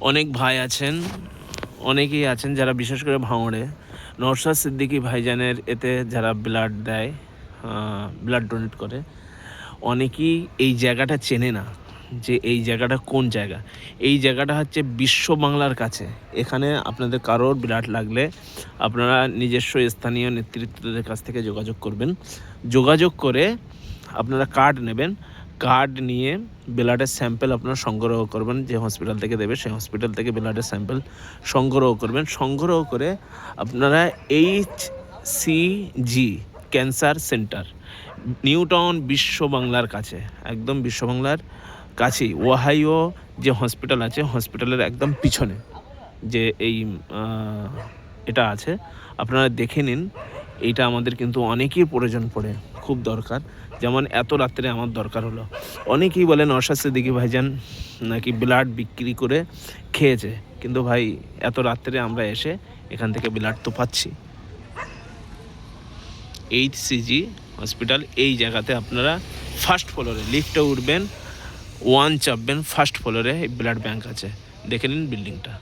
অনেক ভাই আছেন, অনেকেই আছেন যারা বিশেষ করে ভাঙড়ে নওশাদ সিদ্দিকী ভাইজানের এতে যারা ব্লাড দেয়, ব্লাড ডোনেট করে, অনেকেই এই জায়গাটা চেনে না যে এই জায়গাটা কোন জায়গা। এই জায়গাটা হচ্ছে বিশ্ব বাংলার কাছে। এখানে আপনাদের কারোর ব্লাড লাগলে আপনারা নিজস্ব স্থানীয় নেতৃত্বদের কাছ থেকে যোগাযোগ করবেন। যোগাযোগ করে আপনারা কার্ড নেবেন। কার্ড নিয়ে ব্লাডের স্যাম্পেল আপনারা সংগ্রহ করবেন। যে হসপিটাল থেকে দেবে সেই হসপিটাল থেকে ব্লাডের স্যাম্পেল সংগ্রহ করবেন। সংগ্রহ করে আপনারা HCG cancer centre, new town, বিশ্ব বাংলার কাছে, একদম বিশ্ব বাংলার কাছেই ওহাইও যে হসপিটাল আছে, হসপিটালের একদম পিছনে যে এই এটা আছে, আপনারা দেখে নিন। এইটা আমাদের কিন্তু অনেকেই প্রয়োজন পড়ে, খুব দরকার। যেমন এত রাত্রে আমার দরকার হলো। অনেকেই বলেন নওশাদ সিদ্দিকী ভাইজান নাকি ব্লাড বিক্রি করে খেয়েছে, কিন্তু ভাই এত রাত্রে আমরা এসে এখান থেকে ব্লাড তো পাচ্ছি। HCG হসপিটাল এই জায়গাতে আপনারা ফার্স্ট ফ্লোরে লিফটে উঠবেন, 1 চাপবেন, ফার্স্ট ফ্লোরে ব্লাড ব্যাংক আছে, দেখে নিন বিল্ডিংটা।